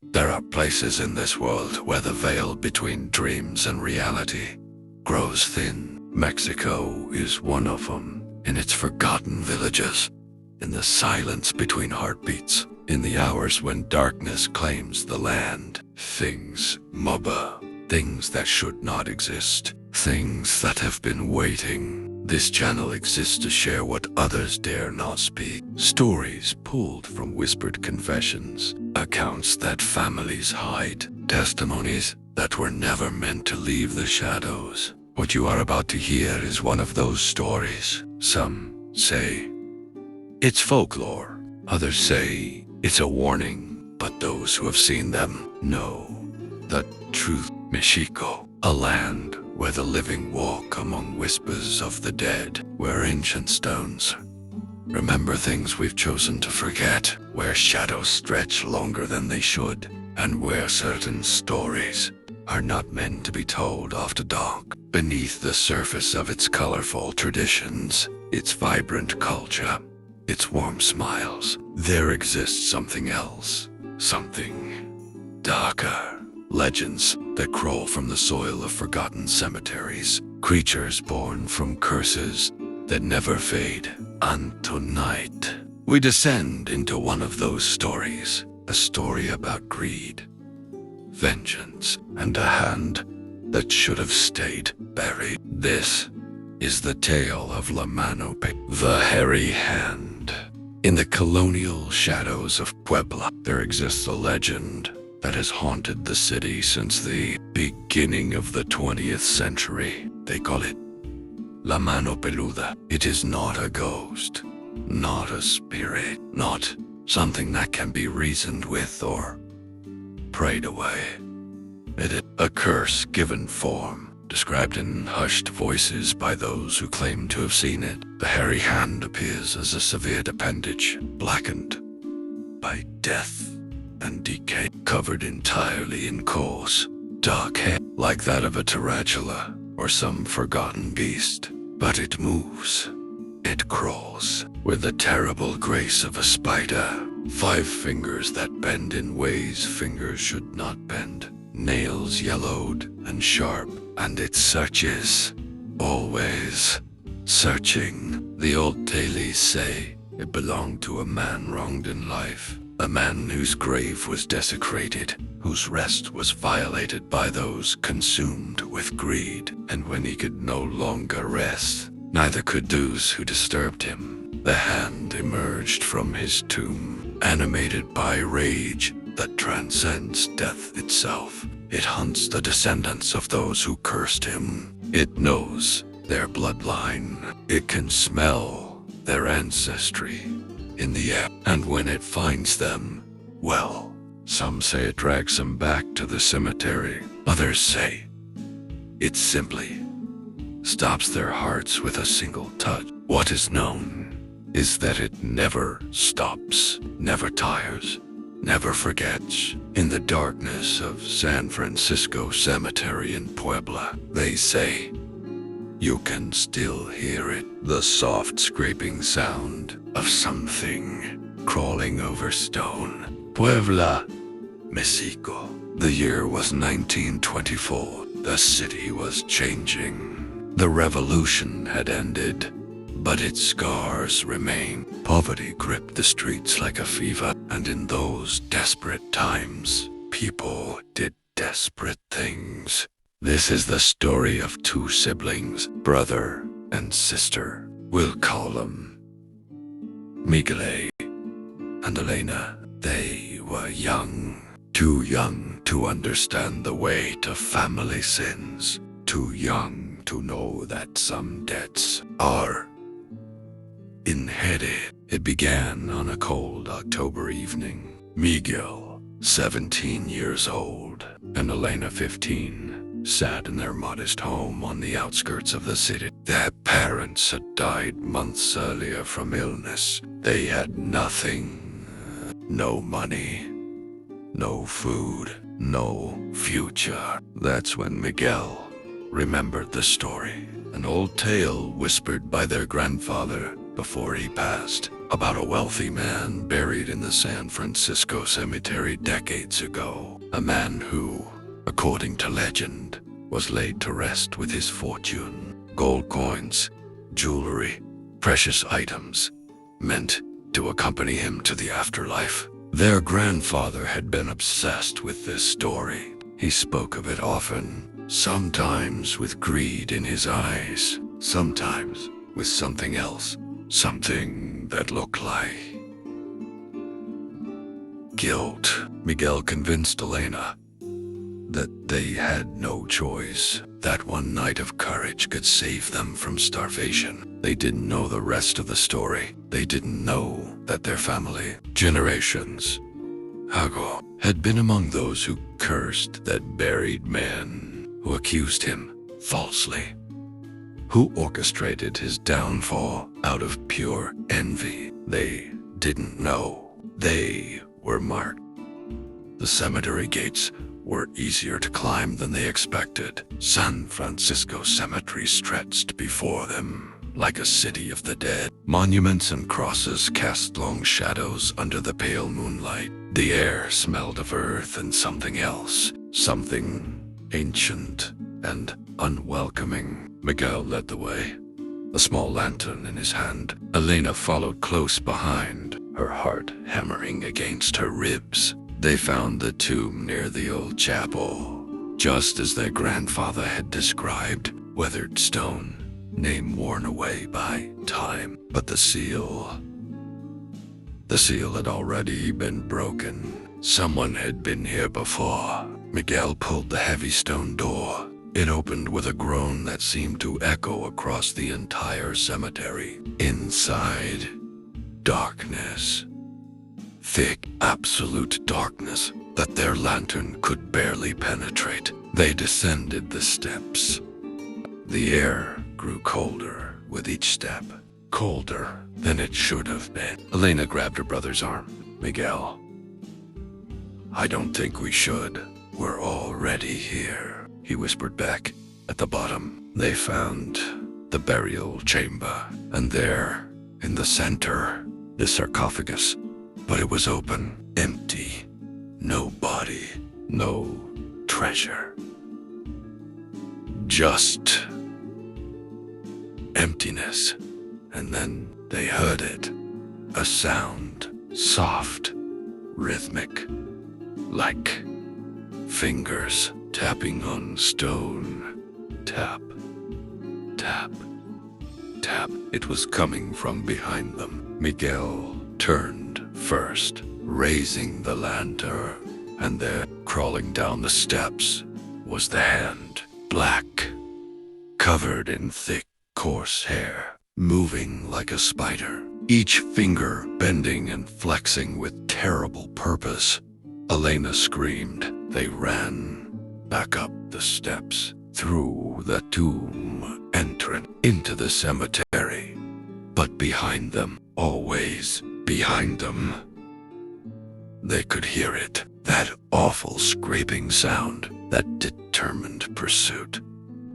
There are places in this world where the veil between dreams and reality grows thin. Mexico is one of them. In its forgotten villages, in the silence between heartbeats, in the hours when darkness claims the land, things, Mubba, things that should not exist, things that have been waiting. This channel exists to share what others dare not speak. Stories pulled from whispered confessions, accounts that families hide, testimonies that were never meant to leave the shadows. What you are about to hear is one of those stories. Some say it's folklore, others say it's a warning, but those who have seen them know the truth. Mexico, a land where the living walk among whispers of the dead, where ancient stones remember things we've chosen to forget, where shadows stretch longer than they should, and where certain stories are not meant to be told after dark. Beneath the surface of its colorful traditions, its vibrant culture, its warm smiles, there exists something else, something darker. Legends that crawl from the soil of forgotten cemeteries, creatures born from curses that never fade. And tonight, we descend into one of those stories, a story about greed, vengeance, and a hand that should have stayed buried. This is the tale of Mano Peluda, the hairy hand. In the colonial shadows of Puebla, there exists a legend that has haunted the city since the beginning of the 20th century. They call it Mano Peluda. It is not a ghost, not a spirit, not something that can be reasoned with or prayed away. It is a curse given form, described in hushed voices by those who claim to have seen it. The hairy hand appears as a severed appendage, blackened by death and decay, covered entirely in coarse, dark hair, like that of a tarantula or some forgotten beast. But it moves, it crawls, with the terrible grace of a spider. 5 fingers that bend in ways fingers should not bend, nails yellowed and sharp, and it searches, always searching. The old dailies say it belonged to a man wronged in life, a man whose grave was desecrated, whose rest was violated by those consumed with greed. And when he could no longer rest, neither could those who disturbed him. The hand emerged from his tomb, animated by rage that transcends death itself. It hunts the descendants of those who cursed him. It knows their bloodline. It can smell their ancestry in the air. And when it finds them, well, some say it drags them back to the cemetery. Others say it simply stops their hearts with a single touch. What is known is that it never stops, never tires, never forgets. In the darkness of San Francisco Cemetery in Puebla, they say you can still hear it, the soft scraping sound of something crawling over stone. Puebla, Mexico. The year was 1924. The city was changing. The revolution had ended, but its scars remain. Poverty gripped the streets like a fever, and in those desperate times, people did desperate things. This is the story of 2 siblings, brother and sister. We'll call them Miguel and Elena. They were young, too young to understand the weight of family sins, too young to know that some debts are inherited. It began on a cold October evening. Miguel, 17 years old, and Elena, 15, sat in their modest home on the outskirts of the city. Their parents had died months earlier from illness. They had nothing. No money, no food, no future. That's when Miguel remembered the story, an old tale whispered by their grandfather before he passed, about a wealthy man buried in the San Francisco cemetery decades ago. A man who, according to legend, was laid to rest with his fortune. Gold coins, jewelry, precious items, meant to accompany him to the afterlife. Their grandfather had been obsessed with this story. He spoke of it often, sometimes with greed in his eyes, sometimes with something else, something that looked like guilt. Miguel convinced Elena that they had no choice, that one night of courage could save them from starvation. They didn't know the rest of the story. They didn't know that their family, generations ago, had been among those who cursed that buried man, who accused him falsely, who orchestrated his downfall out of pure envy. They didn't know they were marked. The cemetery gates were easier to climb than they expected. San Francisco Cemetery stretched before them like a city of the dead. Monuments and crosses cast long shadows under the pale moonlight. The air smelled of earth and something else, something ancient and unwelcoming. Miguel led the way, a small lantern in his hand. Elena followed close behind, her heart hammering against her ribs. They found the tomb near the old chapel, just as their grandfather had described. Weathered stone, name worn away by time. But the seal had already been broken. Someone had been here before. Miguel pulled the heavy stone door. It opened with a groan that seemed to echo across the entire cemetery. Inside, darkness. Thick, absolute darkness that their lantern could barely penetrate. They descended the steps. The air grew colder with each step, colder than it should have been. Elena grabbed her brother's arm. Miguel, I don't think we should. We're already here, he whispered back. At the bottom, they found the burial chamber, and there, in the center, the sarcophagus. But it was open, empty. No body, no treasure. Just emptiness. And then they heard it. A sound, soft, rhythmic, like fingers tapping on stone. Tap, tap, tap. It was coming from behind them. Miguel turned first, raising the lantern, and there, crawling down the steps, was the hand, black, covered in thick, coarse hair, moving like a spider, each finger bending and flexing with terrible purpose. Elena screamed. They ran back up the steps, through the tomb entrance, into the cemetery. But behind them, always behind them, they could hear it, that awful scraping sound, that determined pursuit.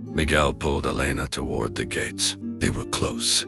Miguel pulled Elena toward the gates. They were close,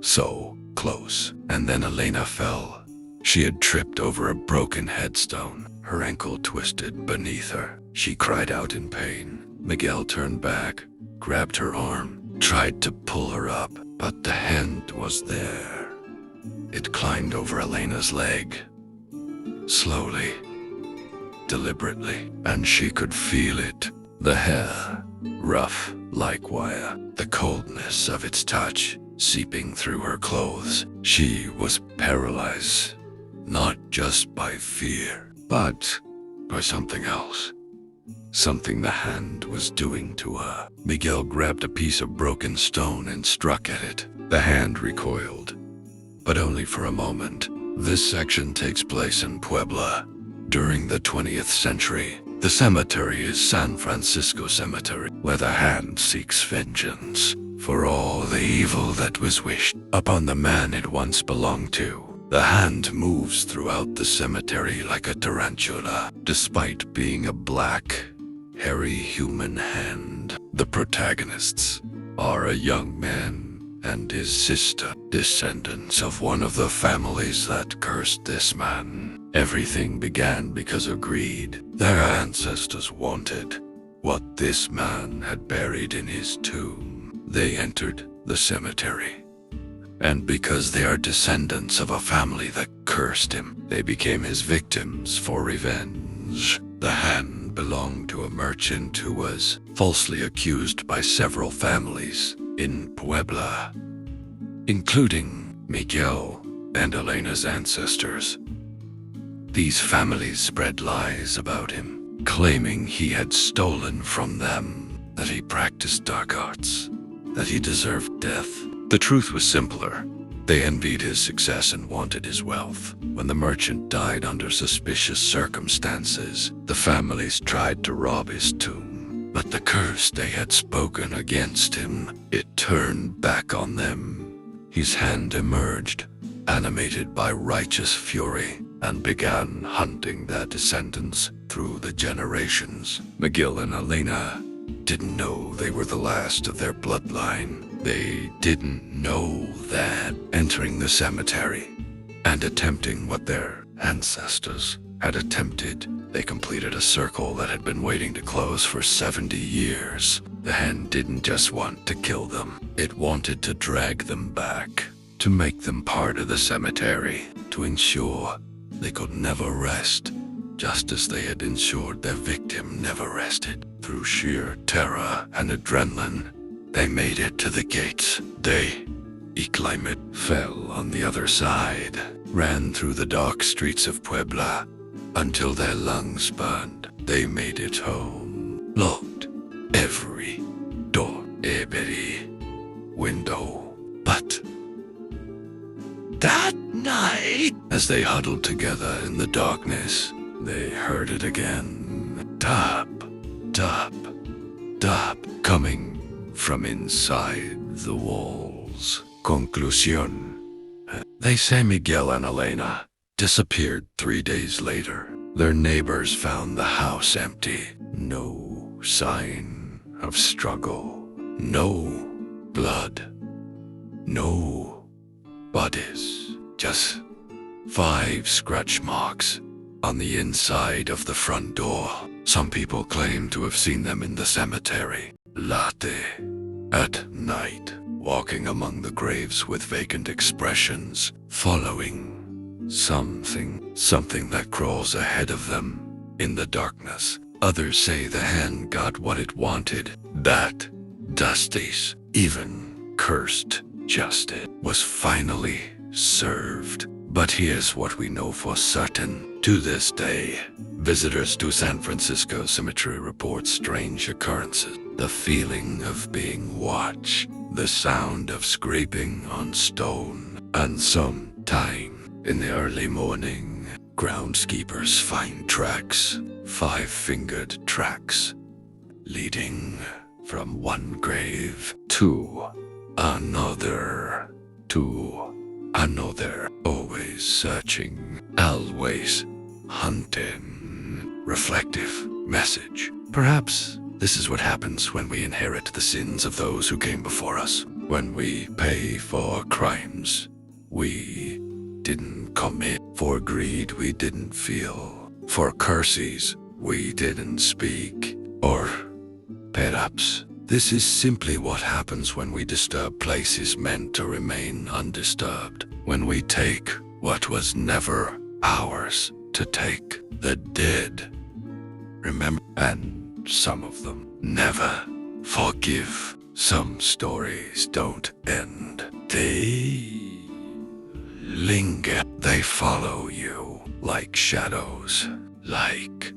so close. And then Elena fell. She had tripped over a broken headstone, her ankle twisted beneath her. She cried out in pain. Miguel turned back, grabbed her arm, tried to pull her up, but the hand was there. It climbed over Elena's leg, slowly, deliberately, and she could feel it. The hair, rough like wire, the coldness of its touch seeping through her clothes. She was paralyzed, not just by fear, but by something else. Something the hand was doing to her. Miguel grabbed a piece of broken stone and struck at it. The hand recoiled, but only for a moment. This section takes place in Puebla during the 20th century. The cemetery is San Francisco Cemetery, where the hand seeks vengeance for all the evil that was wished upon the man it once belonged to. The hand moves throughout the cemetery like a tarantula, despite being a black, hairy human hand. The protagonists are a young man and his sister, descendants of one of the families that cursed this man. Everything began because of greed. Their ancestors wanted what this man had buried in his tomb. They entered the cemetery, and because they are descendants of a family that cursed him, they became his victims for revenge. The hand belonged to a merchant who was falsely accused by several families in Puebla, including Miguel and Elena's ancestors. These families spread lies about him, claiming he had stolen from them, that he practiced dark arts, that he deserved death. The truth was simpler. They envied his success and wanted his wealth. When the merchant died under suspicious circumstances, the families tried to rob his tomb. But the curse they had spoken against him, it turned back on them. His hand emerged, animated by righteous fury, and began hunting their descendants through the generations. Miguel and Elena didn't know they were the last of their bloodline. They didn't know that entering the cemetery and attempting what their ancestors had attempted, they completed a circle that had been waiting to close for 70 years. The hand didn't just want to kill them. It wanted to drag them back, to make them part of the cemetery, to ensure they could never rest, just as they had ensured their victim never rested. Through sheer terror and adrenaline, they made it to the gates. They climbed it, fell on the other side, ran through the dark streets of Puebla until their lungs burned. They made it home, locked every door, every window. But that night, as they huddled together in the darkness, they heard it again. Tap, tap, tap, coming from inside the walls. Conclusion. They say Miguel and Elena disappeared 3 days later. Their neighbors found the house empty. No sign of struggle. No blood. No bodies. Just 5 scratch marks on the inside of the front door. Some people claim to have seen them in the cemetery. Latte. At night, walking among the graves with vacant expressions, following something that crawls ahead of them in the darkness. Others say the hand got what it wanted. That justice, even cursed justice, was finally served. But here's what we know for certain. To this day, visitors to San Francisco Cemetery report strange occurrences. The feeling of being watched, the sound of scraping on stone, and sometime in the early morning, groundskeepers find tracks, 5-fingered tracks, leading from one grave to another, always searching, always hunting. Reflective message. Perhaps this is what happens when we inherit the sins of those who came before us. When we pay for crimes we didn't commit, for greed we didn't feel, for curses we didn't speak, or perhaps this is simply what happens when we disturb places meant to remain undisturbed. When we take what was never ours to take. The dead remember, and some of them never forgive. Some stories don't end. They linger. They follow you like shadows, like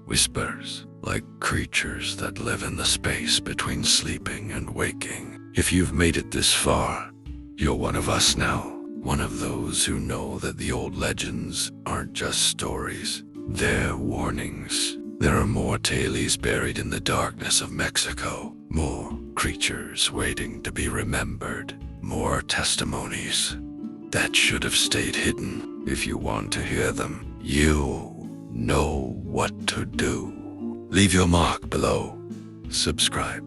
whispers, like creatures that live in the space between sleeping and waking. If you've made it this far, you're one of us now. One of those who know that the old legends aren't just stories. They're warnings. There are more tales buried in the darkness of Mexico. More creatures waiting to be remembered. More testimonies that should have stayed hidden. If you want to hear them, you know what to do. Leave your mark below. Subscribe.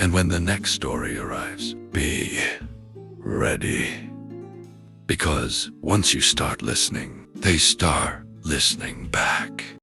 And when the next story arrives, be ready. Because once you start listening, they start listening back.